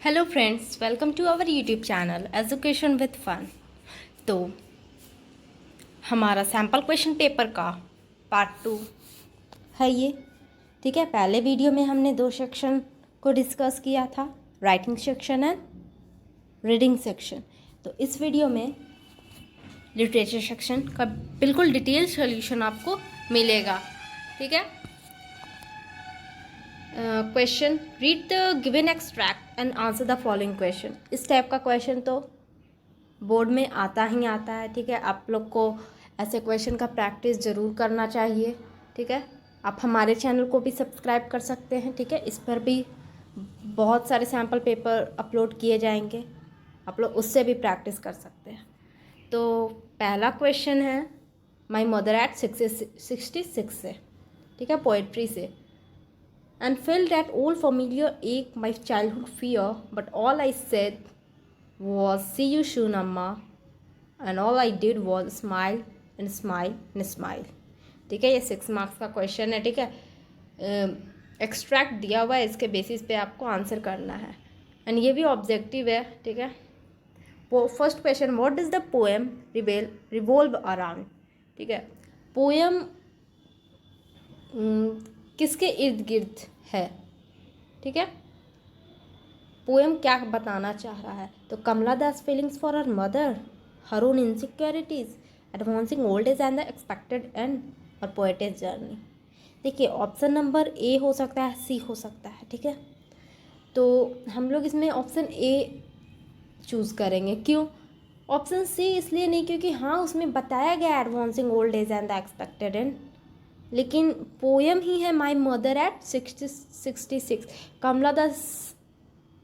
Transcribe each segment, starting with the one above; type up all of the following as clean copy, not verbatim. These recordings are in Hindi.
Hello friends, welcome to our YouTube channel education with fun. तो हमारा सैम्पल क्वेश्चन पेपर का पार्ट 2 है ये। ठीक है, पहले वीडियो में हमने 2 सेक्शन को डिस्कस किया था, writing section and reading section. तो इस वीडियो में लिटरेचर सेक्शन का बिल्कुल डिटेल सोल्यूशन आपको मिलेगा। ठीक है, question, read the given extract and answer the following question. इस टाइप का क्वेश्चन तो बोर्ड में आता ही आता है। ठीक है, आप लोग को ऐसे क्वेश्चन का प्रैक्टिस ज़रूर करना चाहिए। ठीक है, आप हमारे चैनल को भी सब्सक्राइब कर सकते हैं। ठीक है, इस पर भी बहुत सारे सैम्पल पेपर अपलोड किए जाएंगे, आप लोग उससे भी प्रैक्टिस कर सकते हैं। तो पहला क्वेश्चन है माई मदर एट 66 से। ठीक है, पोएट्री से। And felt that old familiar ache, my childhood fear, but all I said was, see you soon, Amma. And all I did was smile and smile and smile. ठीक है, ये 6 मार्क्स का क्वेश्चन है। ठीक है, एक्सट्रैक्ट दिया हुआ है, इसके बेसिस पे आपको आंसर करना है एंड ये भी ऑब्जेक्टिव है। ठीक है, first question, what does the poem revolve around. ठीक है, पोएम किसके इर्द गिर्द है। ठीक है, पोएम क्या बताना चाह रहा है। तो Kamala Das feelings for her mother, her own insecurities, advancing old age and the expected end, और पोएटिस जर्नी। देखिए, ऑप्शन नंबर ए हो सकता है, सी हो सकता है। ठीक है, तो हम लोग इसमें ऑप्शन ए चूज़ करेंगे। क्यों ऑप्शन सी इसलिए नहीं, क्योंकि हाँ उसमें बताया गया advancing old age and the expected and, लेकिन पोएम ही है माई मदर एट 66। कमला दास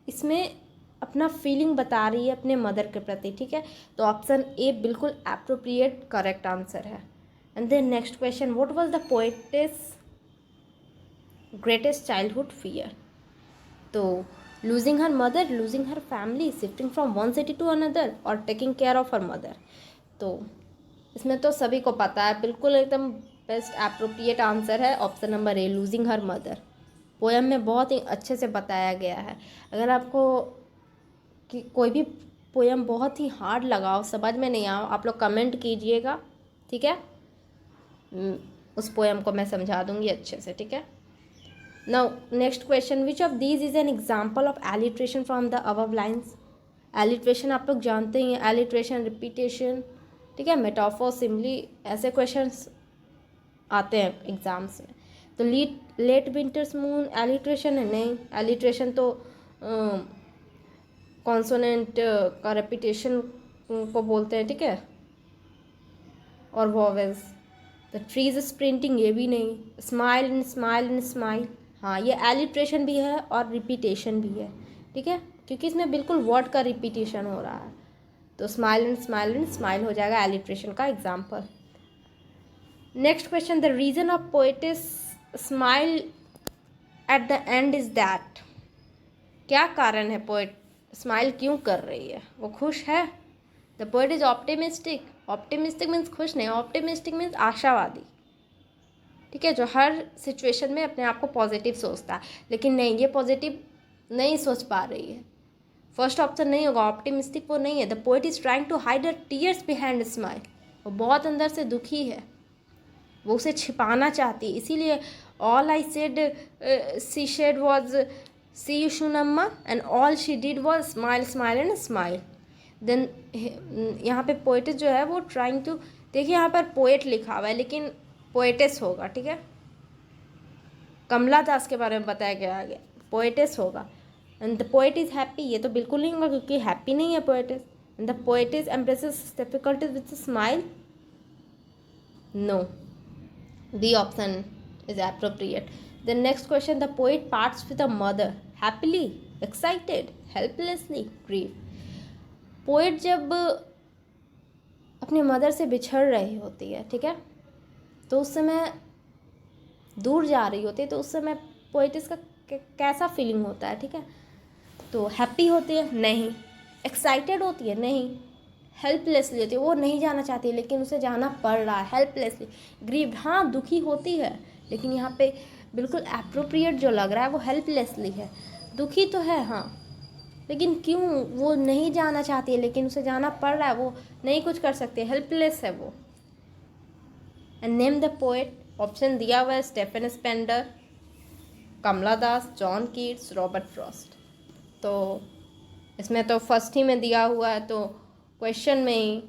इसमें अपना फीलिंग बता रही है अपने मदर के प्रति। ठीक है, तो ऑप्शन ए बिल्कुल एप्रोप्रिएट करेक्ट आंसर है। And then next question, what was the poetess greatest childhood fear. तो losing her mother, losing her family, shifting from one city to another, और taking care of her mother. तो इसमें तो सभी को पता है, बिल्कुल एकदम बेस्ट एप्रोप्रिएट आंसर है option number A, losing her mother. Poem में बहुत ही अच्छे से बताया गया है। अगर आपको कि कोई भी पोएम बहुत ही हार्ड लगा हो, समझ में नहीं आओ, आप लोग कमेंट कीजिएगा। ठीक है, उस पोएम को मैं समझा दूंगी अच्छे से। ठीक है, now next question, which of these is an example of alliteration from the above lines. Alliteration आप लोग जानते ही हैं, एलिट्रेशन, रिपीटेशन। ठीक है, मेटाफोर, सिम्बली, ऐसे क्वेश्चंस आते हैं एग्जाम्स में। तो लेट विंटर्स मून एलिट्रेशन है? नहीं, एलिट्रेशन तो कॉन्सोनेंट का रेपिटेशन को बोलते हैं। ठीक है, और वॉवेल्स। द ट्रीज स्प्रिंटिंग, ये भी नहीं। Smile and smile and smile, हाँ ये एलिट्रेशन भी है और रिपीटेशन भी है। ठीक है, क्योंकि इसमें बिल्कुल वर्ड का रिपीटेशन हो रहा है, तो स्माइल एंड स्माइल हो जाएगा एलिट्रेशन का example. Next question, the reason of poetess smile at the end is that. क्या कारण है पोएट स्माइल क्यों कर रही है, वो खुश है। The poet is optimistic, optimistic means खुश नहीं, ऑप्टिमिस्टिक मीन्स आशावादी। ठीक है, जो हर सिचुएशन में अपने आप को पॉजिटिव सोचता है, लेकिन नहीं, ये पॉजिटिव नहीं सोच पा रही है। फर्स्ट ऑप्शन नहीं होगा, ऑप्टिमिस्टिक वो नहीं है। The poet is trying to hide her tears behind smile, वो बहुत अंदर से दुखी है, वो उसे छिपाना चाहती है, इसीलिए all I said she said was see you soon Amma, and all she did was smile smile and smile. Then यहाँ पे पोएटिस जो है वो ट्राइंग टू, देखिए यहाँ पर पोएट लिखा हुआ है लेकिन पोएटिस होगा। ठीक है, कमला दास के बारे में बताया गया, पोएटिस होगा। And the poet is happy, ये तो बिल्कुल नहीं होगा क्योंकि हैप्पी नहीं है poetess. And the poetess embraces difficulties with smile, no, B option is appropriate. The next question, the poet parts with a mother, happily, excited, helplessly, grief. Poet जब अपनी मदर से बिछड़ रही होती है, ठीक है, तो उस समय दूर जा रही होती है, तो उस समय पोएटिस का कैसा फीलिंग होता है। ठीक है, तो हैप्पी होती है? नहीं। एक्साइटेड होती है? नहीं। हेल्पलेसली होती है, वो नहीं जाना चाहती है लेकिन उसे जाना पड़ रहा है, हेल्पलेसली। ग्रीव्ड, हाँ दुखी होती है, लेकिन यहाँ पे बिल्कुल एप्रोप्रिएट जो लग रहा है वो हेल्पलेसली है। दुखी तो है हाँ, लेकिन क्यों वो नहीं जाना चाहती है, लेकिन उसे जाना पड़ रहा है, वो नहीं कुछ कर सकती, हेल्पलेस है वो। And name the poet, option दिया हुआ है स्टेफन स्पेंडर, कमला दास, जॉन कीट्स, रॉबर्ट फ्रॉस्ट। तो इसमें तो फर्स्ट ही में दिया हुआ है, तो क्वेश्चन में ही,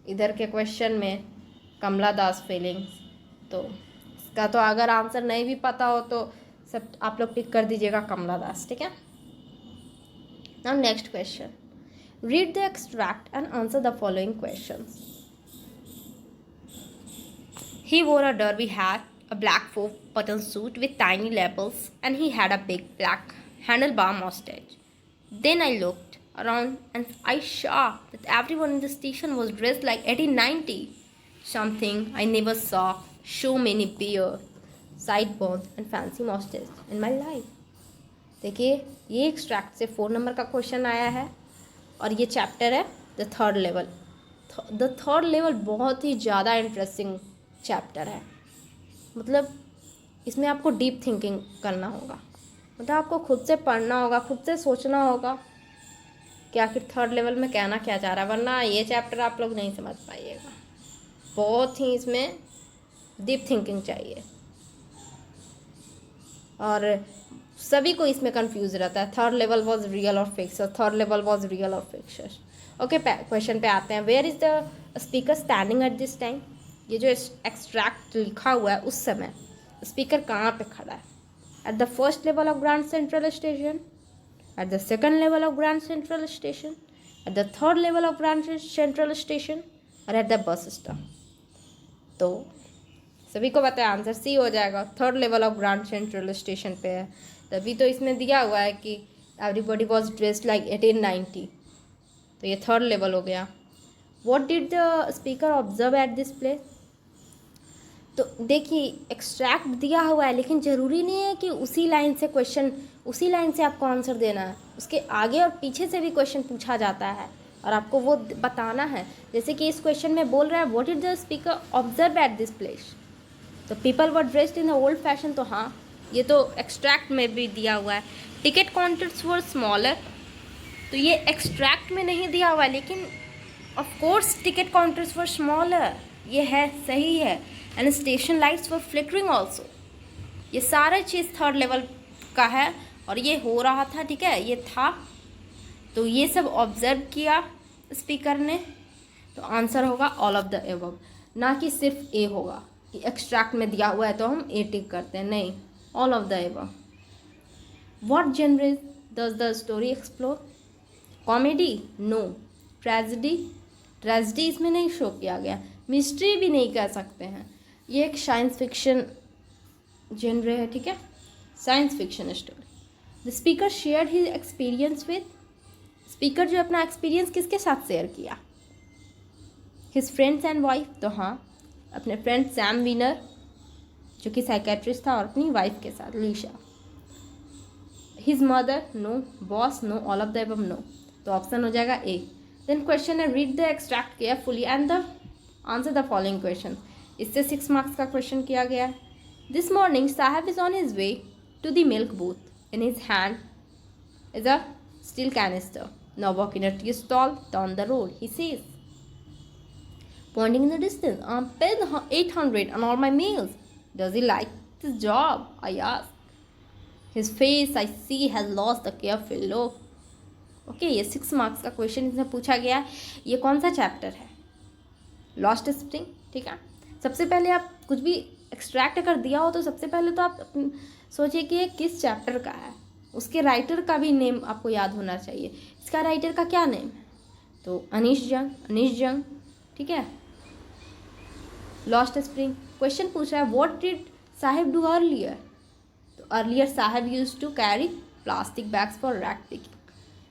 इधर के क्वेश्चन में कमला दास फीलिंग्स, तो इसका तो अगर आंसर नहीं भी पता हो तो सब आप लोग टिक कर दीजिएगा कमला दास, ठीक है। Now next question, read the extract and answer the following questions. He wore a derby hat, a black four-button suit with tiny lapels, and he had a big black handlebar mustache. Then I looked around and I saw that everyone in the station was dressed like 1890. Something I never saw so many beard, sideburns and fancy mustaches in my life. देखिए ये एक्सट्रैक्ट से 4 नंबर का क्वेश्चन आया है और ये चैप्टर है the third level. The third level बहुत ही ज़्यादा इंटरेस्टिंग चैप्टर है, मतलब इसमें आपको डीप थिंकिंग करना होगा, मतलब आपको खुद से पढ़ना होगा, खुद से सोचना होगा कि आखिर थर्ड लेवल में कहना क्या चाह रहा है, वरना ये चैप्टर आप लोग नहीं समझ पाइएगा। बहुत ही इसमें डीप थिंकिंग चाहिए और सभी को इसमें कंफ्यूज रहता है, थर्ड लेवल वॉज रियल और fix, third level was real और फिक्स। ओके, क्वेश्चन पे आते हैं। Where is the speaker standing at this time? ये जो एक्सट्रैक्ट लिखा हुआ है उस समय स्पीकर कहाँ पे खड़ा है? At the first level of grand central station, at the second level of grand central station, at the third level of grand central station और एट द बस स्टॉप। तो सभी को पता है आंसर सी हो जाएगा, third level of grand central station पे है, तभी तो इसमें दिया हुआ है कि एवरीबॉडी वॉज ड्रेस्ड लाइक 1890, तो ये थर्ड लेवल हो गया। What did the speaker observe at this place? तो देखिए एक्सट्रैक्ट दिया हुआ है, लेकिन ज़रूरी नहीं है कि उसी लाइन से क्वेश्चन, उसी लाइन से आपको आंसर देना है, उसके आगे और पीछे से भी क्वेश्चन पूछा जाता है और आपको वो बताना है। जैसे कि इस क्वेश्चन में बोल रहा है what did the speaker observe at this place, तो people were dressed in the old fashion, तो हाँ ये तो एक्सट्रैक्ट में भी दिया हुआ है। टिकट काउंटर्स वर स्मॉलर, तो ये एक्सट्रैक्ट में नहीं दिया हुआ है, लेकिन of course ticket counters were smaller, ये है, सही है। And station lights were flickering also, ये सारा चीज़ थर्ड लेवल का है और ये हो रहा था, ठीक है, ये था, तो ये सब ऑब्जर्व किया स्पीकर ने, तो आंसर होगा ऑल ऑफ द एबव, ना कि सिर्फ ए होगा कि एक्सट्रैक्ट में दिया हुआ है तो हम ए टिक करते हैं, नहीं, all of the above. What genre does the story explore? Comedy? No. Tragedy? Tragedy इसमें नहीं शो किया गया। मिस्ट्री भी नहीं कह सकते हैं, ये एक साइंस फिक्शन जेनर है, ठीक है, science fiction story. The speaker shared his experience with, speaker जो अपना एक्सपीरियंस किसके साथ शेयर किया? हिज फ्रेंड्स एंड वाइफ, तो हाँ अपने फ्रेंड सैम विनर जो कि साइकेट्रिस्ट था और अपनी वाइफ के साथ लीशा। His mother? No. Boss? No. All of the above? No. तो ऑप्शन हो जाएगा ए। देन क्वेश्चन है read the extract carefully and the answer the following question. इससे 6 मार्क्स का क्वेश्चन किया गया है। This morning Saheb is on his way to the milk booth, in his hand is a steel canister. Now walking a tea stall down the road, he says, pointing in the distance, I'm paid 800 on all my meals. Does he like this job? I ask. His face, I see, has lost the careful look. Okay, ये 6 मार्क्स का क्वेश्चन इसमें पूछा गया है। ये कौन सा चैप्टर है? लॉस्ट स्प्रिंग, ठीक है। सबसे पहले आप कुछ भी एक्सट्रैक्ट अगर दिया हो तो सबसे पहले तो आप सोचिए कि ये किस चैप्टर का है, उसके राइटर का भी नेम आपको याद होना चाहिए। इसका राइटर का क्या नेम है? तो अनीश जंग, ठीक है। लॉस्ट स्प्रिंग क्वेश्चन पूछ रहा है what did Saheb do earlier, तो earlier Saheb used to carry plastic bags for rag picking.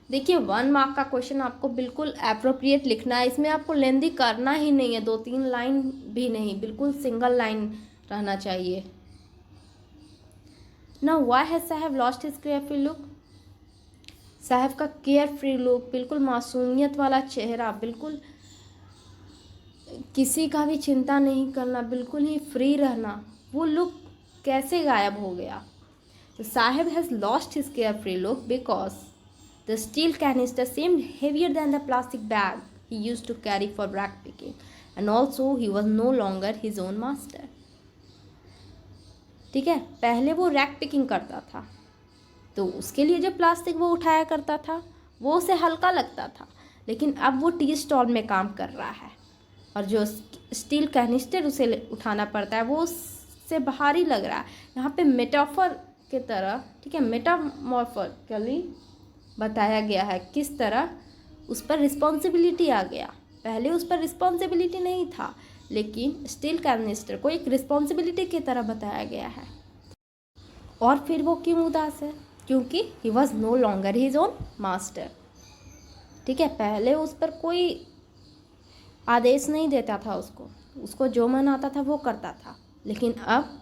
देखिए 1 मार्क का क्वेश्चन आपको बिल्कुल एप्रोप्रिएट लिखना है, इसमें आपको लेंदी करना ही नहीं है, 2-3 लाइन भी नहीं, बिल्कुल सिंगल लाइन रहना चाहिए। नाउ व्हाई हैज साहब लॉस्ट हिज केयरफुल लुक? साहब का केयर फ्री लुक, बिल्कुल मासूमियत वाला चेहरा, बिल्कुल किसी का भी चिंता नहीं करना, बिल्कुल ही फ्री रहना, वो लुक कैसे गायब हो गया? तो साहब has lost his care free look because The steel canister seemed heavier than the plastic bag he used to carry for rack picking, and also he was no longer his own master. ठीक है, पहले वो रैक पिकिंग करता था तो उसके लिए जो प्लास्टिक वो उठाया करता था वो उसे हल्का लगता था, लेकिन अब वो टी स्टॉल में काम कर रहा है और जो स्टील कैनिस्टर उसे उठाना पड़ता है वो उससे भारी लग रहा है। यहाँ पे मेटाफर के तरह, ठीक है, मेटामॉर्फिकली बताया गया है किस तरह उस पर रिस्पॉन्सिबिलिटी आ गया। पहले उस पर रिस्पॉन्सिबिलिटी नहीं था, लेकिन स्टील कैनिस्टर को एक रिस्पॉन्सिबिलिटी की तरह बताया गया है। और फिर वो क्यों उदास है? क्योंकि he was no longer his own master. ठीक है, पहले उस पर कोई आदेश नहीं देता था, उसको जो मन आता था वो करता था, लेकिन अब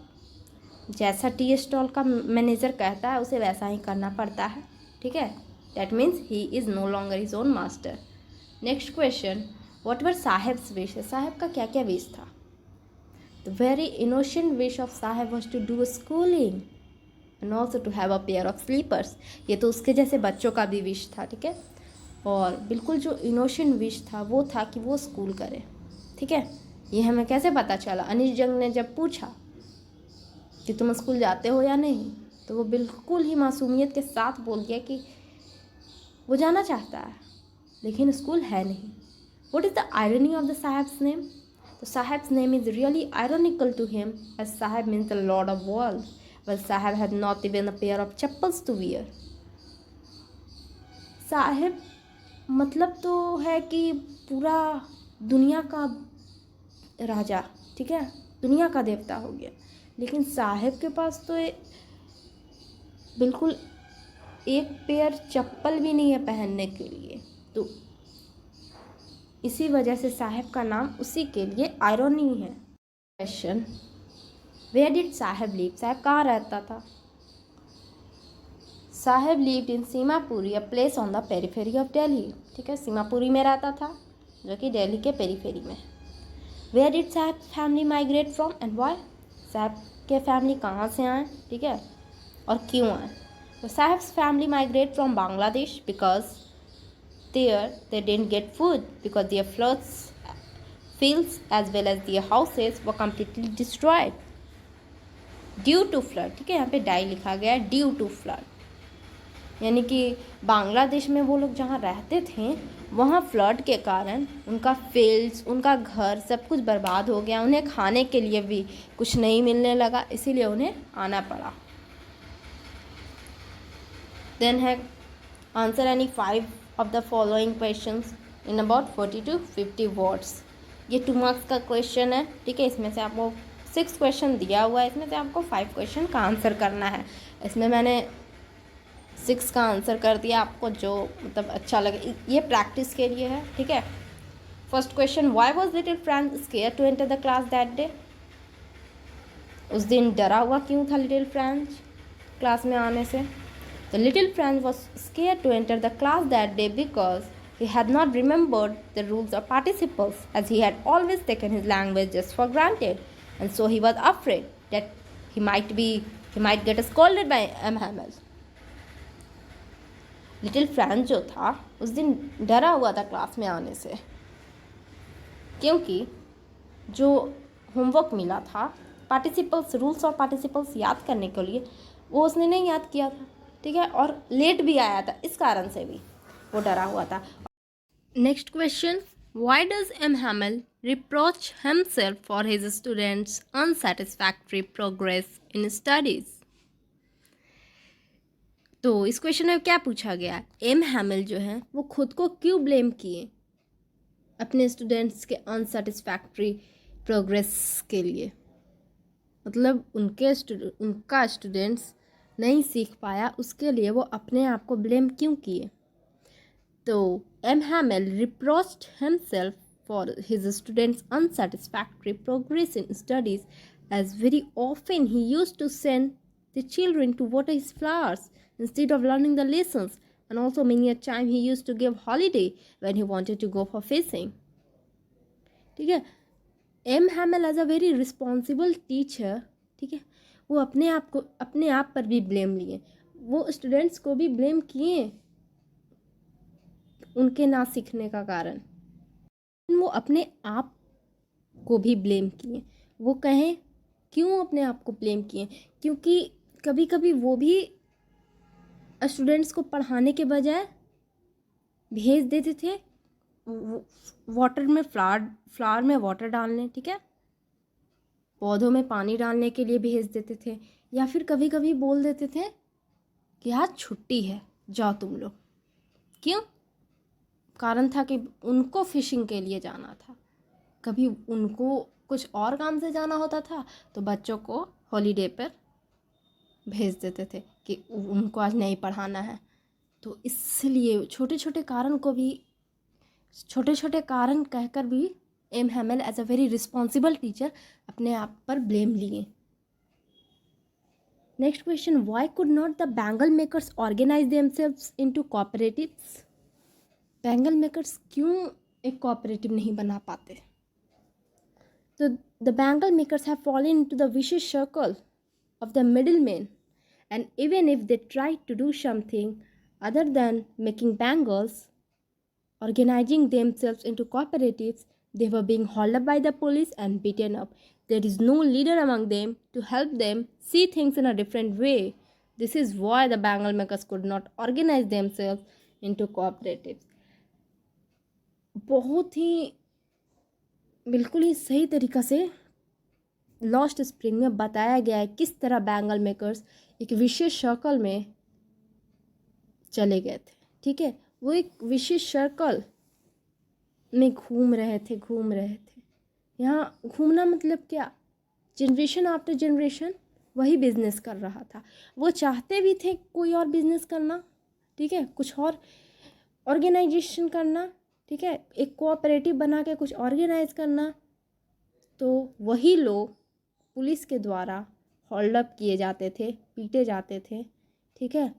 जैसा टी स्टॉल का मैनेजर कहता है उसे वैसा ही करना पड़ता है। ठीक है, that means he is no longer his own master. Next question, what were Saheb's wish? Saheb का क्या क्या विश था? The very innocent wish of Saheb was to do schooling and also to have a pair of slippers. ये तो उसके जैसे बच्चों का भी विश था। ठीक है, और बिल्कुल जो इनोसेंट विश था वो था कि वो स्कूल करे। ठीक है, ये हमें कैसे पता चला? अनिश जंग ने जब पूछा कि तुम स्कूल जाते हो या नहीं, तो वो बिल्कुल ही मासूमियत के साथ बोल दिया कि वो जाना चाहता है लेकिन स्कूल है नहीं। What is the irony of the Sahib's name? The Sahib's name is really ironical to him, as Sahib means the Lord of World, while Sahib had not even a pair of chappals to wear. Sahib मतलब तो है कि पूरा दुनिया का राजा, ठीक है, दुनिया का देवता हो गया, लेकिन साहिब के पास तो बिल्कुल एक पेयर चप्पल भी नहीं है पहनने के लिए। तो इसी वजह से साहिब का नाम उसी के लिए आयरनी है। Question, where did Saheb live? Saheb कहाँ रहता था? Saheb lived in Seemapuri, a place on the periphery of Delhi. ठीक है, सीमापुरी में रहता था जो कि दिल्ली के पेरीफेरी में। Where did Saheb family migrate from and why? Saheb के फैमिली कहाँ से आए, ठीक है, और क्यों आए? तो sahibs family migrate from Bangladesh because there they didn't get food because their fields as well as their houses were completely destroyed due to flood। ठीक है, यहाँ पे डाई लिखा गया है ड्यू टू फ्लड, यानी कि बांग्लादेश में वो लोग जहाँ रहते थे वहाँ फ्लड के कारण उनका फील्ड्स, उनका घर सब कुछ बर्बाद हो गया। उन्हें खाने के लिए भी कुछ नहीं मिलने लगा, इसीलिए उन्हें आना पड़ा। देन है answer any 5 of the following questions in about 40 to 50 words। ये 2 मार्क्स का क्वेश्चन है। ठीक है, इसमें से आपको 6 क्वेश्चन दिया हुआ है, इसमें से आपको 5 क्वेश्चन का आंसर करना है। इसमें मैंने 6 का आंसर कर दिया, आपको जो मतलब अच्छा लगे, ये प्रैक्टिस के लिए है। ठीक है, first question, why was little Frank scare to enter the class that day? उस दिन डरा हुआ क्यों था लिटिल फ्रैंक क्लास में आने से? The little Franz was scared to enter the class that day because he had not remembered the rules of participles, as he had always taken his language just for granted, and so he was afraid that he might get scolded by M. Hamel। Little Franz जो था उस दिन डरा हुआ था क्लास में आने से, क्योंकि जो होमवर्क मिला था पार्टिसिपल्स, रूल्स और पार्टिसिपल्स याद करने के लिए, वो उसने नहीं याद किया था। ठीक है, और लेट भी आया था, इस कारण से भी वो डरा हुआ था। Next question, why does M Hamel reproach himself for his students unsatisfactory progress in studies? तो इस क्वेश्चन में क्या पूछा गया? एम हैमल जो है वो खुद को क्यों ब्लेम किए अपने स्टूडेंट्स के अनसैटिस्फैक्टरी प्रोग्रेस के लिए? मतलब उनका स्टूडेंट्स नहीं सीख पाया, उसके लिए वो अपने आप को ब्लेम क्यों किए? तो M Hamel reproached himself for his students unsatisfactory progress in studies as very often he used to send the children to water his flowers instead of learning the lessons, and also many a time he used to give holiday when he wanted to go for fishing। ठीक है, M Hamel as a very responsible teacher, ठीक है, वो अपने आप पर भी ब्लेम लिए, वो स्टूडेंट्स को भी ब्लेम किए उनके ना सीखने का कारण। वो अपने आप को भी ब्लेम किए। वो कहें क्यों अपने आप को ब्लेम किए? क्योंकि कभी कभी वो भी स्टूडेंट्स को पढ़ाने के बजाय भेज देते थे वाटर में फ्लावर में वाटर डालने, ठीक है, पौधों में पानी डालने के लिए भेज देते थे। या फिर कभी कभी बोल देते थे कि आज छुट्टी है, जाओ तुम लोग। क्यों? कारण था कि उनको फिशिंग के लिए जाना था। कभी उनको कुछ और काम से जाना होता था तो बच्चों को हॉलीडे पर भेज देते थे कि उनको आज नहीं पढ़ाना है। तो इसलिए छोटे छोटे कारण को भी, छोटे छोटे कारण कहकर भी M Hamel as a very responsible teacher अपने आप पर ब्लेम लिए। Next question, why could not the bangle makers organise themselves into cooperatives? Bangle makers क्यों एक कोऑपरेटिव नहीं बना पाते? तो the bangle makers have fallen into the vicious circle of the middlemen, and even if they tried to do something other than making bangles, organizing themselves into cooperatives, they were being hauled up by the police and beaten up. There is no leader among them to help them see things in a different way. This is why the bangle makers could not organize themselves into cooperatives. बहुत ही बिल्कुल ही सही तरीक़ा से लॉस्ट स्प्रिंग में बताया गया है किस तरह बैंगल मेकर्स एक विशेष सर्कल में चले गए थे, ठीक है। वो एक विशेष सर्कल में घूम रहे थे। यहाँ घूमना मतलब क्या? जनरेशन आफ्टर जनरेशन वही बिजनेस कर रहा था। वो चाहते भी थे कोई और बिजनेस करना, ठीक है, कुछ और ऑर्गेनाइजेशन करना, ठीक है, एक कोऑपरेटिव बना के कुछ ऑर्गेनाइज करना। तो वही लोग पुलिस के द्वारा होल्ड अप किए जाते थे, पीटे जाते थे, ठीक है।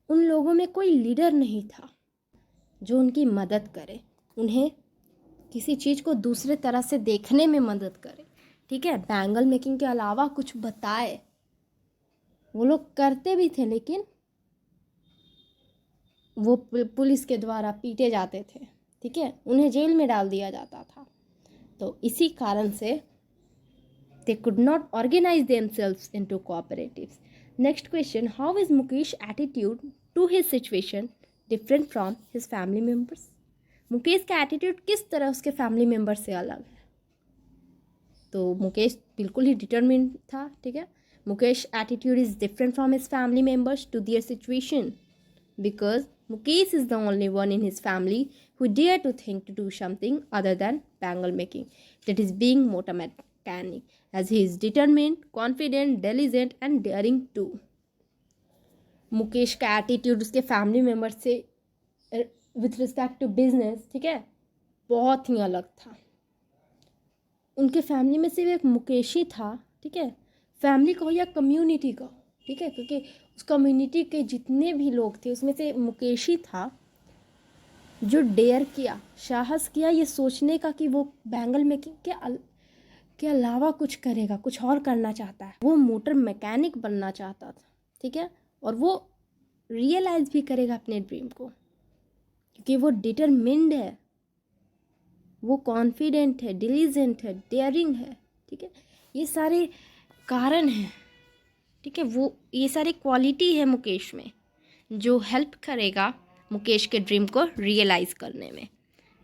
उन लोगों में कोई लीडर नहीं था जो उनकी मदद करे, उन्हें किसी चीज़ को दूसरे तरह से देखने में मदद करे, ठीक है, बैंगल मेकिंग के अलावा कुछ बताए। वो लोग करते भी थे लेकिन वो पुलिस के द्वारा पीटे जाते थे, ठीक है, उन्हें जेल में डाल दिया जाता था। तो इसी कारण से they could not organize themselves into cooperatives. Next question, how is Mukesh's attitude to his situation different from his family members? Mukesh का एटीट्यूड किस तरह उसके फैमिली मेम्बर से अलग है? तो मुकेश बिल्कुल ही डिटरमिन्ड था, ठीक है। Mukesh attitude is different from his family members to their situation because Mukesh is the only one in his family who dare to think to do something other than bangle making, that is being motor mechanic, as he is determined, confident, diligent and daring too. Mukesh का एटीट्यूड उसके फैमिली मेम्बर से विथ रिस्पेक्ट टू बिजनेस, ठीक है, बहुत ही अलग था। उनके फैमिली में सिर्फ एक मुकेश ही था, ठीक है, फैमिली का हो या कम्युनिटी का, ठीक है, क्योंकि उस कम्युनिटी के जितने भी लोग थे उसमें से मुकेश ही था जो डेयर किया, साहस किया ये सोचने का कि वो बैंगल मेकिंग के अलावा कुछ करेगा, कुछ और करना चाहता है। वो मोटर मैकेनिक बनना चाहता था, ठीक है, और वो रियलाइज़ भी करेगा अपने ड्रीम को क्योंकि वो डिटरमिन्ड है, वो कॉन्फिडेंट है, डिलीजेंट है, डेयरिंग है, ठीक है, ये सारे कारण हैं, ठीक है, वो ये सारी क्वालिटी है मुकेश में जो हेल्प करेगा मुकेश के ड्रीम को रियलाइज़ करने में।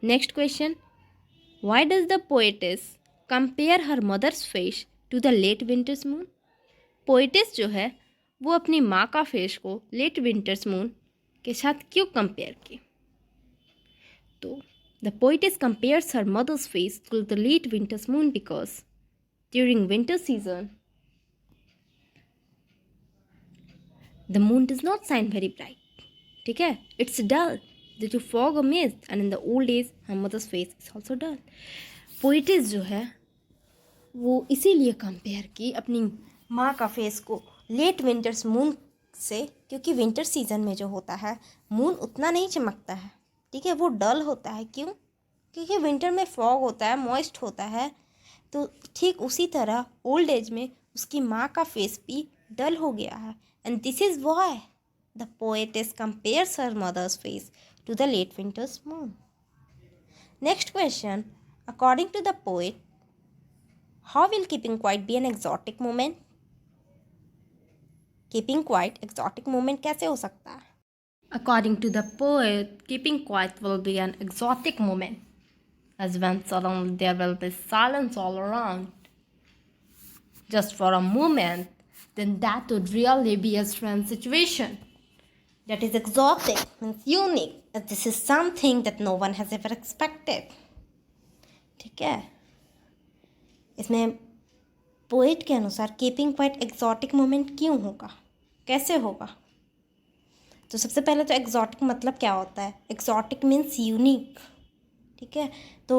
Next question, why does the poetess compare her mother's face to the late winter's moon? Poetess जो है वो अपनी माँ का फेस को लेट विंटर्स मून के साथ क्यों कंपेयर की? तो the poetess compares her mother's face to the late winter's moon because during winter season the moon does not shine very bright, ठीक है, it's dull due to fog or mist, and in the old days her mother's face is also dull. पोइटिस जो है वो इसीलिए कंपेयर की अपनी माँ का फेस को लेट विंटर्स मून से, क्योंकि विंटर सीजन में जो होता है मून उतना नहीं चमकता है, ठीक है, वो डल होता है। क्यों? क्योंकि विंटर में फॉग होता है, मॉइस्ट होता है। तो ठीक उसी तरह ओल्ड एज में उसकी माँ का फेस भी डल हो गया है, and this is why The poetess compares her mother's face to the late winter's moon. Next question. According to the poet, how will keeping quiet be an exotic moment? Keeping quiet exotic moment कैसे हो सकता है? According to the poet, keeping quiet will be an exotic moment, as when suddenly there will be silence all around. Just for a moment, then that would really be a strange situation. That is exotic, means unique, as this is something that no one has ever expected. ठीक है, इसमें पोएट के अनुसार कीपिंग क्वाइट एक्जॉटिक मोमेंट क्यों होगा, कैसे होगा? तो सबसे पहले तो एक्जॉटिक मतलब क्या होता है? एक्जॉटिक मीन्स यूनिक, ठीक है। तो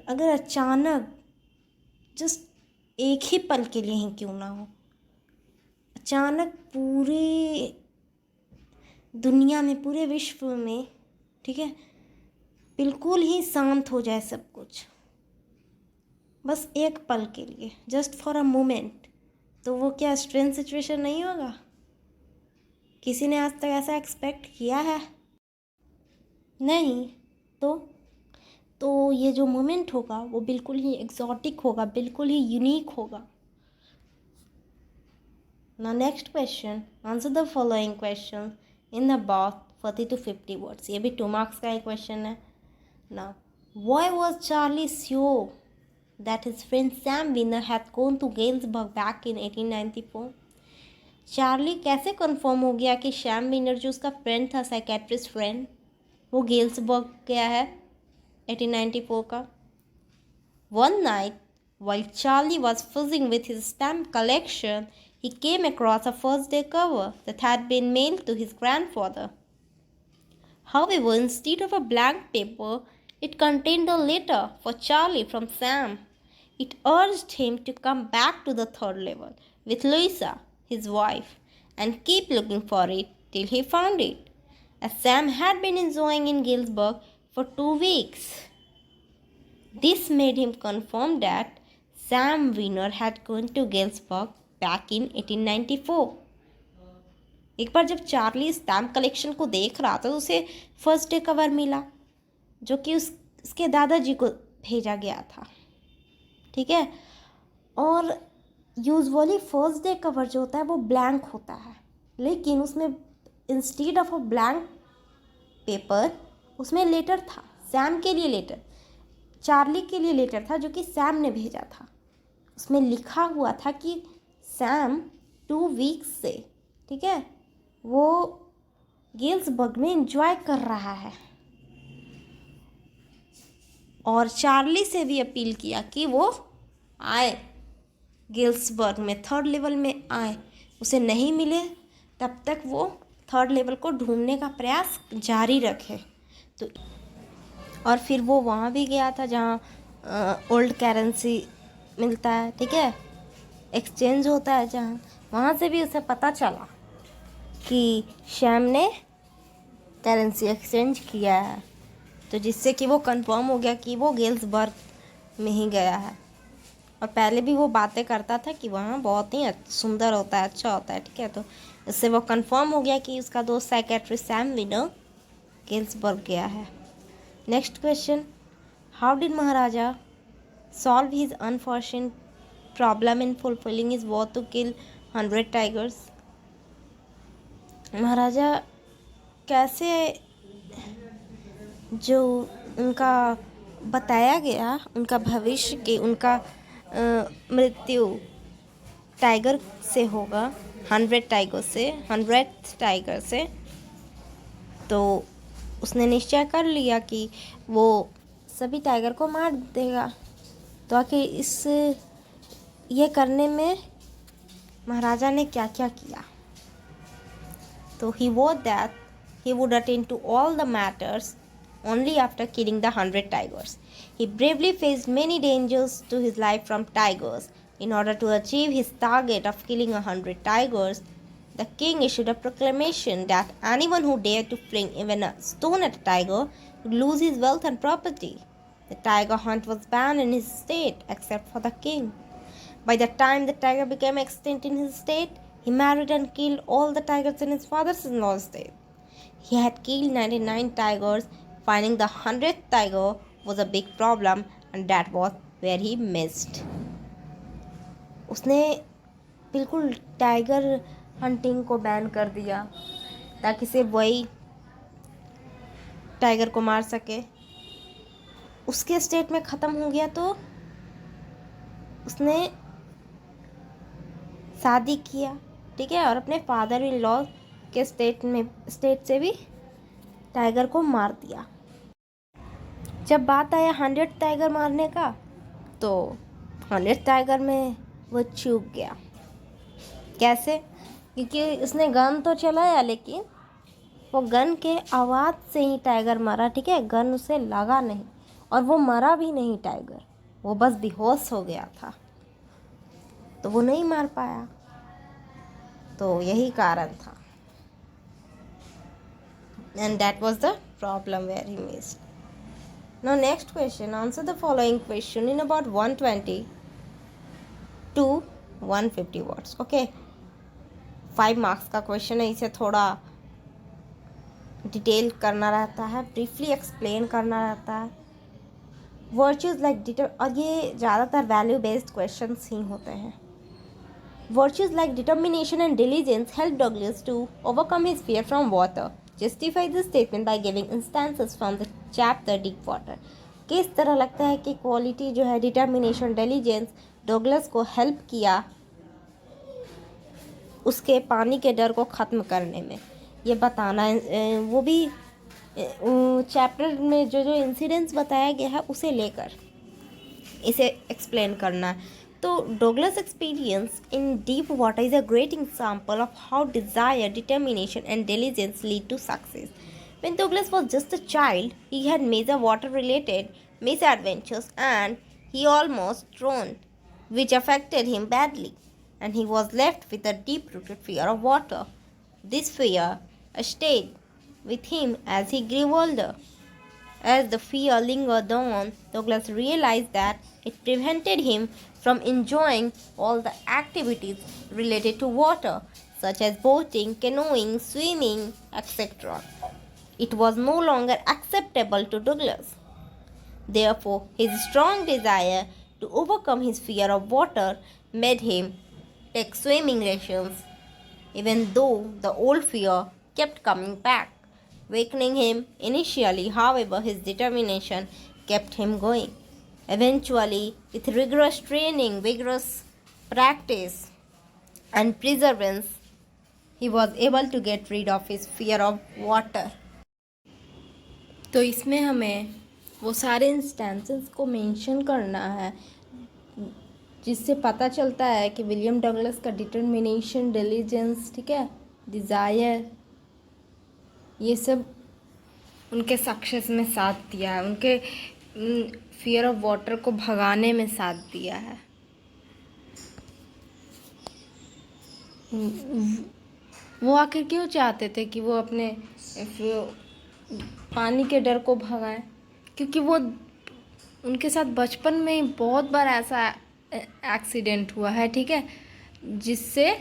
अगर अचानक जस्ट एक ही पल के लिए ही क्यों ना हो, अचानक पूरे दुनिया में, पूरे विश्व में, ठीक है, बिल्कुल ही शांत हो जाए सब कुछ, बस एक पल के लिए, जस्ट फॉर अ मोमेंट, तो वो क्या स्ट्रेंज सिचुएशन नहीं होगा? किसी ने आज तक ऐसा एक्सपेक्ट किया है? नहीं। तो ये जो मोमेंट होगा वो बिल्कुल ही एक्सोटिक होगा, बिल्कुल ही यूनिक होगा। Now next question, answer the following question in about 40 to 50 words. ये भी 2 marks का एक क्वेश्चन है। Now, why was Charlie sure that his friend Sam Winner had gone to Galesburg back in 1894? Charlie कैसे कंफर्म हो गया कि शैम विनर जो उसका फ्रेंड था, साइकेट्रिस्ट फ्रेंड, वो गेल्सबर्ग गया है 1894 का? One night, while Charlie was fuzzing with his stamp collection, he came across a first day cover that had been mailed to his grandfather. However, instead of a blank paper, it contained a letter for Charlie from Sam. It urged him to come back to the third level with Louisa, his wife, and keep looking for it till he found it, as Sam had been enjoying in Galesburg for 2 weeks. This made him confirm that Sam Weiner had gone to Galesburg back in 1894. एक बार जब चार्ली स्टैम्प कलेक्शन को देख रहा था तो उसे फर्स्ट डे कवर मिला, जो कि उसके दादाजी को भेजा गया था, ठीक है। और यूजुअली फर्स्ट डे कवर जो होता है वो ब्लैंक होता है, लेकिन उसमें instead of a blank paper उसमें लेटर था, सैम के लिए लेटर, चार्ली के लिए लेटर था जो कि सैम ने भेजा था। उसमें लिखा हुआ था कि सैम 2 वीक्स से, ठीक है, वो गेल्सबर्ग में एंजॉय कर रहा है, और चार्ली से भी अपील किया कि वो आए गेल्सबर्ग में, थर्ड लेवल में आए। उसे नहीं मिले तब तक वो थर्ड लेवल को ढूंढने का प्रयास जारी रखे। तो और फिर वो वहाँ भी गया था जहाँ ओल्ड करेंसी मिलता है, ठीक है, एक्सचेंज होता है जहाँ, वहाँ से भी उसे पता चला कि शैम ने करेंसी एक्सचेंज किया है, तो जिससे कि वो कंफर्म हो गया कि वो गेल्सबर्ग में ही गया है। और पहले भी वो बातें करता था कि वहाँ बहुत ही सुंदर होता है, अच्छा होता है, ठीक है। तो इससे वो कंफर्म हो गया कि उसका दोस्त साइकेट्रिस्ट सैम विनर गेल्सबर्ग गया है। Next question, how did Maharaja solve his unfortunate problem in fulfilling his war to kill 100 tigers? Maharaja कैसे जो उनका बताया गया, उनका भविष्य कि उनका मृत्यु टाइगर से होगा, 100 टाइगर से, 100th टाइगर से, तो उसने निश्चय कर लिया कि वो सभी टाइगर को मार देगा। तो आखिर ये करने में महाराजा ने क्या क्या किया? तो he vowed that he would attend to all the matters only after killing the 100 tigers. He bravely faced many dangers to his life from tigers. In order to achieve his target of killing 100 tigers, the king issued a proclamation that anyone who dared to fling even a stone at a tiger would lose his wealth and property. The tiger hunt was banned in his state except for the king. By the time the tiger became extinct in his state, He married and killed all the tigers in his father-in-law's estate. He had killed 99 tigers. Finding the 100th tiger was a big problem, and that was where he missed. उसने बिल्कुल टाइगर हंटिंग को बैन कर दिया ताकि सिर्फ वही टाइगर को मार सके. उसके स्टेट में ख़त्म हो गया तो उसने शादी किया, ठीक है, और अपने फादर इन लॉ के स्टेट से भी टाइगर को मार दिया. जब बात आया 100 टाइगर मारने का तो 100 टाइगर में वो चूक गया. कैसे? क्योंकि उसने गन तो चलाया लेकिन वो गन के आवाज़ से ही टाइगर मरा, ठीक है, गन उसे लगा नहीं और वो मरा भी नहीं टाइगर, वो बस बेहोश हो गया था, तो वो नहीं मार पाया. तो यही कारण था. And that was the problem where he missed. Now next question, answer the following question in about 120 to 150 words. Okay, 5 marks का क्वेश्चन है, इसे थोड़ा डिटेल करना रहता है, ब्रीफली एक्सप्लेन करना रहता है. वर्च्यूज़ लाइक और ये ज़्यादातर वैल्यू बेस्ड क्वेश्चंस ही होते हैं. Virtues like determination and diligence helped Douglas to overcome his fear from water. Justify this statement by giving instances from the chapter Deep Water. किस तरह लगता है कि क्वालिटी जो है डिटर्मिनेशन डिलीजेंस डॉगलस को हेल्प किया उसके पानी के डर को ख़त्म करने में, ये बताना है. वो भी चैप्टर में जो जो इंसिडेंट्स बताया गया है उसे लेकर इसे एक्सप्लेन करना है. So, Douglas' experience in deep water is a great example of how desire, determination, and diligence lead to success. When Douglas was just a child, he had major water-related misadventures and he almost drowned, which affected him badly, and he was left with a deep-rooted fear of water. This fear stayed with him as he grew older. As the fear lingered on, Douglas realized that it prevented him from enjoying all the activities related to water, such as boating, canoeing, swimming, etc. It was no longer acceptable to Douglas. Therefore, his strong desire to overcome his fear of water made him take swimming lessons, even though the old fear kept coming back, weakening him initially. However, his determination kept him going. Eventually, with rigorous training, vigorous practice, and perseverance, he was able to get rid of his fear of water. तो इसमें हमें वो सारे इंस्टेंसेस को मेंशन करना है जिससे पता चलता है कि विलियम डगलस का डिटर्मिनेशन, डिलीजेंस, ठीक है, डिज़ायर, ये सब उनके सक्सेस में साथ दिया है, उनके फियर ऑफ वाटर को भगाने में साथ दिया है. वो आखिर क्यों चाहते थे कि वो अपने पानी के डर को भगाएं? क्योंकि वो उनके साथ बचपन में ही बहुत बार ऐसा एक्सीडेंट हुआ है, ठीक है, जिससे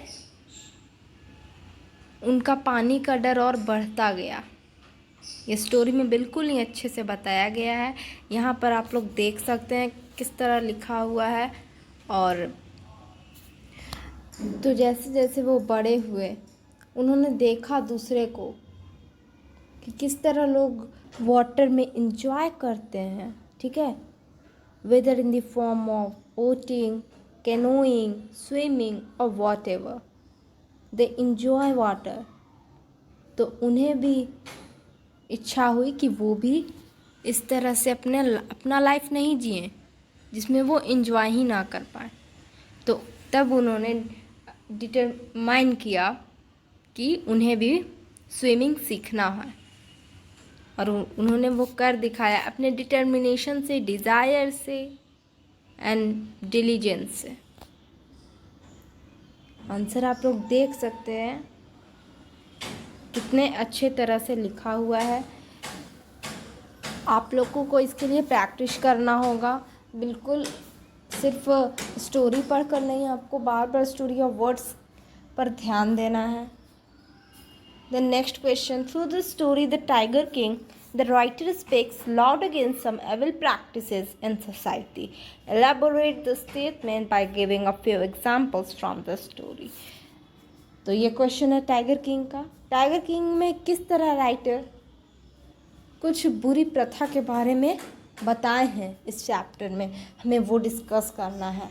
उनका पानी का डर और बढ़ता गया. ये स्टोरी में बिल्कुल ही अच्छे से बताया गया है. यहाँ पर आप लोग देख सकते हैं किस तरह लिखा हुआ है. और तो जैसे जैसे वो बड़े हुए उन्होंने देखा दूसरे को कि किस तरह लोग वाटर में इंजॉय करते हैं, ठीक है, whether in the form of boating, canoeing, swimming और whatever they enjoy water. तो उन्हें भी इच्छा हुई कि वो भी इस तरह से अपना लाइफ नहीं जिए जिसमें वो इंजॉय ही ना कर पाए. तो तब उन्होंने डिटरमाइन किया कि उन्हें भी स्विमिंग सीखना है और उन्होंने वो कर दिखाया अपने डिटर्मिनेशन से, डिज़ायर से एंड डिलीजेंस से. आंसर आप लोग देख सकते हैं कितने अच्छे तरह से लिखा हुआ है. आप लोगों को इसके लिए प्रैक्टिस करना होगा. बिल्कुल सिर्फ स्टोरी पढ़कर नहीं, आपको बार बार स्टोरी ऑफ वर्ड्स पर ध्यान देना है। The next question, through the story The Tiger King, the writer speaks loud against some evil practices in society. Elaborate the statement by giving a few examples from the story. तो ये क्वेश्चन है टाइगर किंग का। टाइगर किंग में किस तरह राइटर कुछ बुरी प्रथा के बारे में बताए हैं इस चैप्टर में, हमें वो डिस्कस करना है।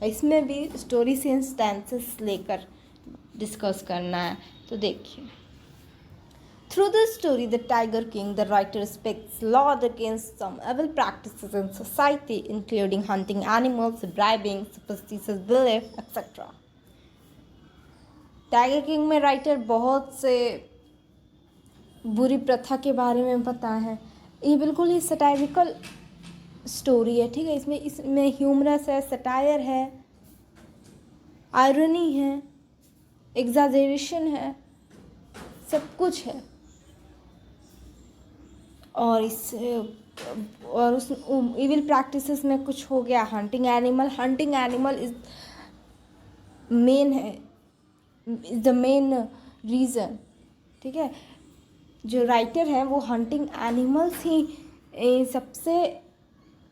इसमें भी स्टोरी से इंस्टेंसेस लेकर डिस्कस करना है। तो देखिए, through the story the tiger king the writer speaks loud against some evil practices in society including hunting animals, bribing, superstitious belief etcetera. Tiger king में राइटर बहुत से बुरी प्रथा के बारे में बताए हैं। ये बिल्कुल ही सटायरिकल स्टोरी है, ठीक है। इसमें ह्यूमरस है, सटायर है, आयरनी है, एग्जाजरेशन है, सब कुछ है। और उस इविल प्रैक्टिसेस में कुछ हो गया hunting animal is the main reason, ठीक है। जो राइटर हैं वो हंटिंग एनिमल्स ही सबसे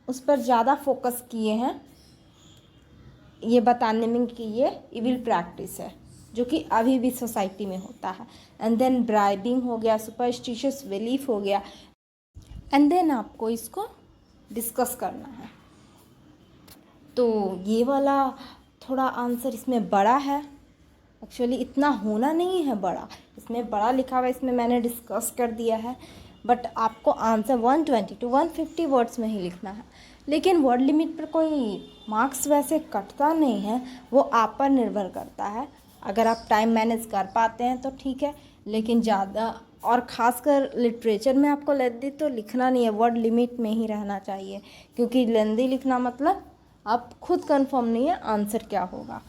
उस पर ज़्यादा फोकस किए हैं, ये बताने में कि ये इविल प्रैक्टिस है जो कि अभी भी सोसाइटी में होता है। एंड देन ब्राइबिंग हो गया, सुपरस्टिशियस बिलीफ हो गया, एंड देन आपको इसको डिस्कस करना है। तो ये वाला थोड़ा आंसर इसमें बड़ा है, एक्चुअली इतना होना नहीं है बड़ा, इसमें बड़ा लिखा हुआ है, इसमें मैंने डिस्कस कर दिया है। बट आपको आंसर 120 to 150 वर्ड्स में ही लिखना है। लेकिन वर्ड लिमिट पर कोई मार्क्स वैसे कटता नहीं है, वो आप पर निर्भर करता है। अगर आप टाइम मैनेज कर पाते हैं तो ठीक है, लेकिन ज़्यादा और ख़ासकर लिटरेचर में आपको लेंदी तो लिखना नहीं है, वर्ड लिमिट में ही रहना चाहिए, क्योंकि लेंदी लिखना मतलब आप खुद कंफर्म नहीं है आंसर क्या होगा।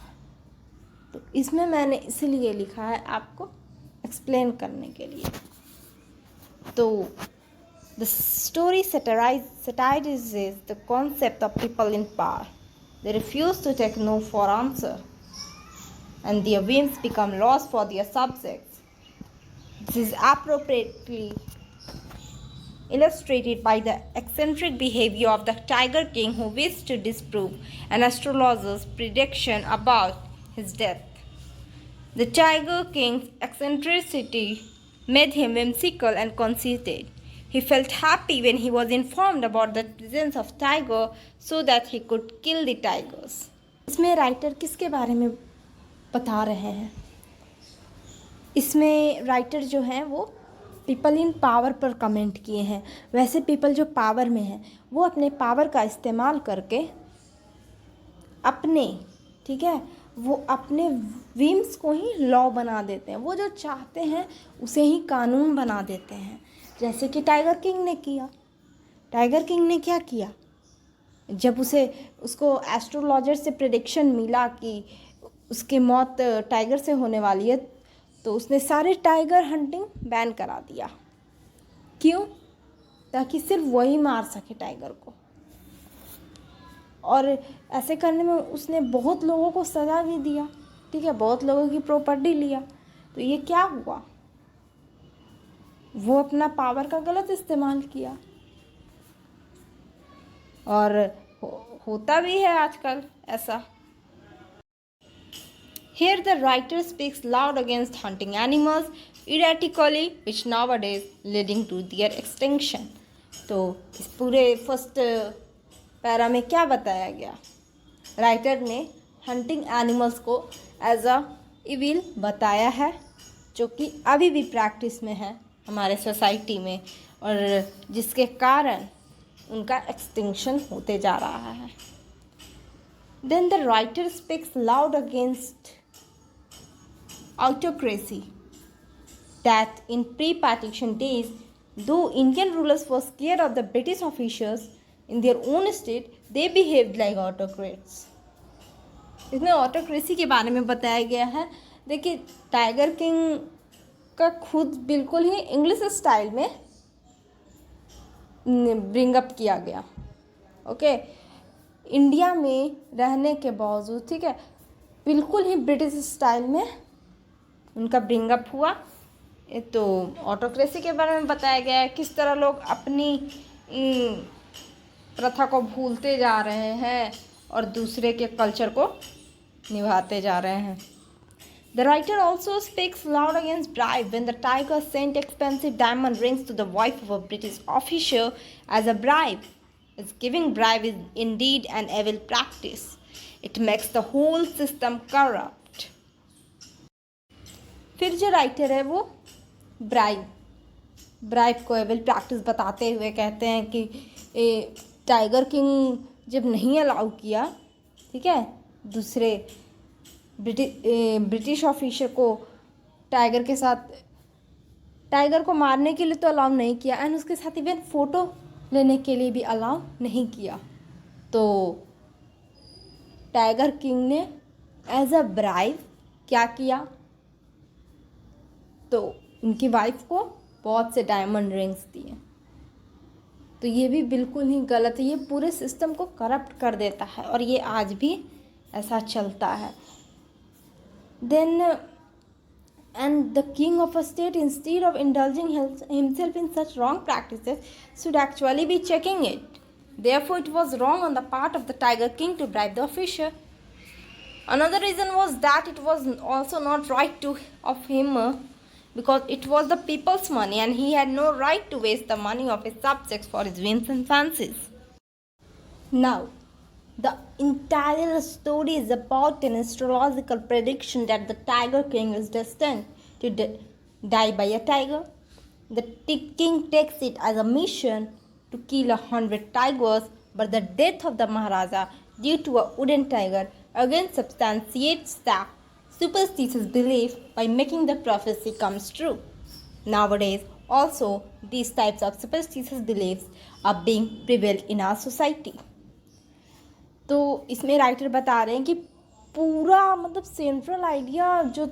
तो इसमें मैंने इसीलिए लिखा है आपको एक्सप्लेन करने के लिए। तो the story satirizes the concept of people in power. They refuse to take no for answer, and their whims become laws for their subjects. This is appropriately illustrated by the eccentric behavior of the Tiger King, who wished to disprove an astrologer's prediction about his death. The Tiger King's eccentricity made him whimsical and conceited. He felt happy when he was informed about the presence of tiger so that he could kill the tigers. इसमें राइटर किसके बारे में बता रहे हैं? इसमें राइटर जो हैं वो पीपल इन पावर पर कमेंट किए हैं। वैसे पीपल जो पावर में हैं वो अपने पावर का इस्तेमाल करके अपने, ठीक है, वो अपने विम्स को ही लॉ बना देते हैं। वो जो चाहते हैं उसे ही कानून बना देते हैं, जैसे कि टाइगर किंग ने किया। टाइगर किंग ने क्या किया, जब उसको एस्ट्रोलॉजर से प्रेडिक्शन मिला कि उसकी मौत टाइगर से होने वाली है, तो उसने सारे टाइगर हंटिंग बैन करा दिया। क्यों? ताकि सिर्फ वही मार सके टाइगर को। और ऐसे करने में उसने बहुत लोगों को सज़ा भी दिया, ठीक है, बहुत लोगों की प्रॉपर्टी लिया। तो ये क्या हुआ, वो अपना पावर का गलत इस्तेमाल किया। और होता भी है आजकल ऐसा। Here the writer speaks loud against hunting animals erratically, which nowadays leading to their extinction. तो इस पूरे फर्स्ट पैरा में क्या बताया गया, राइटर ने हंटिंग एनिमल्स को एज अ इविल बताया है, जो कि अभी भी प्रैक्टिस में है हमारे सोसाइटी में, और जिसके कारण उनका एक्सटिंक्शन होते जा रहा है। Then the writer speaks loud against autocracy, that in pre-partition days, though Indian rulers were scared of the British officials in their own state, they behaved like autocrats. इसमें ऑटोक्रेसी के बारे में बताया गया है। देखिए, टाइगर किंग का खुद बिल्कुल ही इंग्लिश स्टाइल में ब्रिंग अप किया गया। ओके, इंडिया में रहने के बावजूद, ठीक है, बिल्कुल ही ब्रिटिश स्टाइल में उनका ब्रिंगअप हुआ। तो ऑटोक्रेसी के बारे में बताया गया है, किस तरह लोग अपनी प्रथा को भूलते जा रहे हैं और दूसरे के कल्चर को निभाते जा रहे हैं। The writer also speaks loud against bribe when the tiger sent expensive diamond rings to the wife of a British officer as a bribe. As giving bribe is indeed an evil practice. It makes the whole system corrupt. फिर जो राइटर है वो ब्राइब को एविल प्रैक्टिस बताते हुए कहते हैं कि टाइगर किंग जब नहीं अलाउ किया, ठीक है, दूसरे ब्रिटिश ऑफिसर को टाइगर के साथ टाइगर को मारने के लिए तो अलाउ नहीं किया, एंड उसके साथ इवन फ़ोटो लेने के लिए भी अलाउ नहीं किया। तो टाइगर किंग ने एज अ ब्राइब क्या किया, तो उनकी वाइफ को बहुत से डायमंड रिंग्स दिए। तो ये भी बिल्कुल ही गलत है, ये पूरे सिस्टम को करप्ट कर देता है और ये आज भी ऐसा चलता है। Then and the king of a state, instead of indulging himself in such wrong practices, should actually be checking it. Therefore, it was wrong on the part of the tiger king to bribe the officer. Another reason was that it was also not right of him because it was the people's money and he had no right to waste the money of his subjects for his whims and fancies. Now, the entire story is about an astrological prediction that the Tiger King is destined to die by a tiger. The king takes it as a mission to kill 100 tigers, but the death of the Maharaja due to a wooden tiger again substantiates the superstitious belief by making the prophecy comes true. Nowadays, also, these types of superstitious beliefs are being prevalent in our society. तो इसमें राइटर बता रहे हैं कि पूरा मतलब सेंट्रल आइडिया जो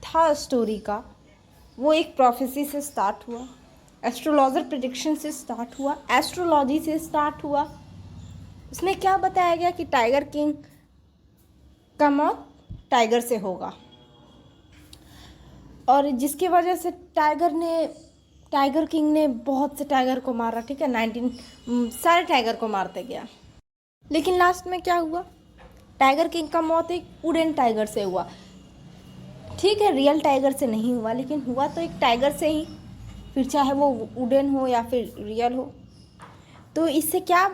था स्टोरी का वो एक प्रोफेसी से स्टार्ट हुआ, एस्ट्रोलॉजर प्रेडिक्शन से स्टार्ट हुआ, एस्ट्रोलॉजी से स्टार्ट हुआ। उसमें क्या बताया गया कि टाइगर किंग का मौत टाइगर से होगा और जिसकी वजह से टाइगर किंग ने बहुत से टाइगर को मारा, ठीक है, 19 सारे टाइगर को मारते गया। लेकिन लास्ट में क्या हुआ, टाइगर किंग का मौत एक वुडन टाइगर से हुआ। ठीक है, रियल टाइगर से नहीं हुआ, लेकिन हुआ तो एक टाइगर से ही, फिर चाहे वो वुडन हो या फिर रियल हो। तो इससे क्या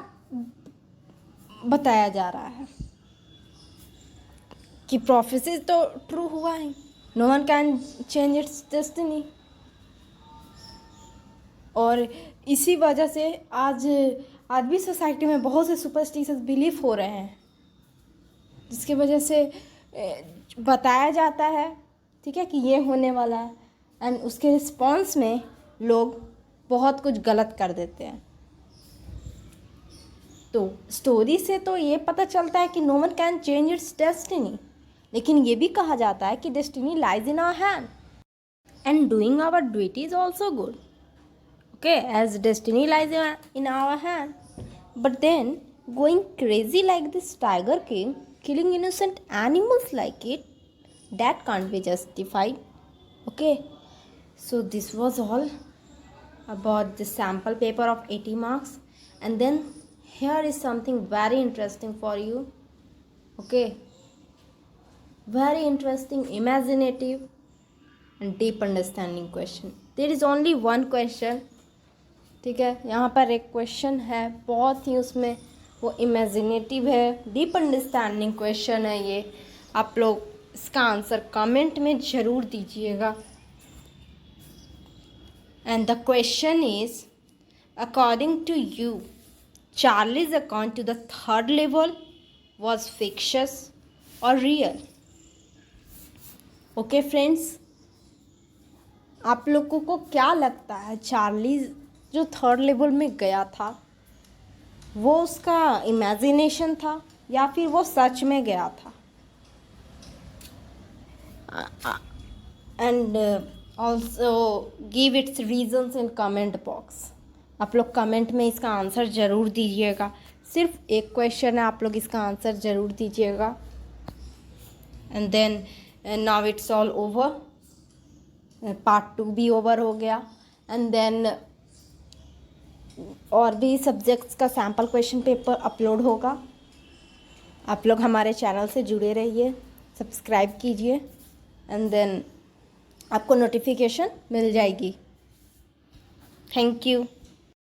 बताया जा रहा है कि प्रोफेसी तो ट्रू हुआ है, no one can change its destiny. और इसी वजह से आज भी सोसाइटी में बहुत से सुपरस्टिशियस बिलीफ हो रहे हैं, जिसकी वजह से बताया जाता है, ठीक है, कि ये होने वाला है, एंड उसके रिस्पॉन्स में लोग बहुत कुछ गलत कर देते हैं। तो स्टोरी से तो ये पता चलता है कि no one can change its destiny, लेकिन ये भी कहा जाता है कि destiny lies in our hand and doing our duty is also good, okay, as destiny lies in our hand, but then going crazy like this tiger king, killing innocent animals like it, that can't be justified. Okay, so this was all about the sample paper of 80 marks, and then here is something very interesting for you. Okay, very interesting, imaginative and deep understanding question. There is only one question, ठीक है, यहाँ पर एक क्वेश्चन है, बहुत ही उसमें वो इमेजिनेटिव है, डीप अंडरस्टैंडिंग क्वेश्चन है ये। आप लोग इसका आंसर कमेंट में ज़रूर दीजिएगा। And the question is, according to you, Charlie's account to the third level was fictitious or real? Okay friends, आप लोगों को क्या लगता है, चार्लीज जो थर्ड लेवल में गया था वो उसका इमेजिनेशन था या फिर वो सच में गया था? And also give its reasons in comment box. आप लोग कमेंट में इसका आंसर ज़रूर दीजिएगा। सिर्फ एक क्वेश्चन है, आप लोग इसका आंसर ज़रूर दीजिएगा। And then now it's all over, part 2 भी ओवर हो गया। एंड देन और भी सब्जेक्ट्स का सैम्पल क्वेश्चन पेपर अपलोड होगा। आप लोग हमारे चैनल से जुड़े रहिए, सब्सक्राइब कीजिए, एंड देन आपको नोटिफिकेशन मिल जाएगी। Thank you.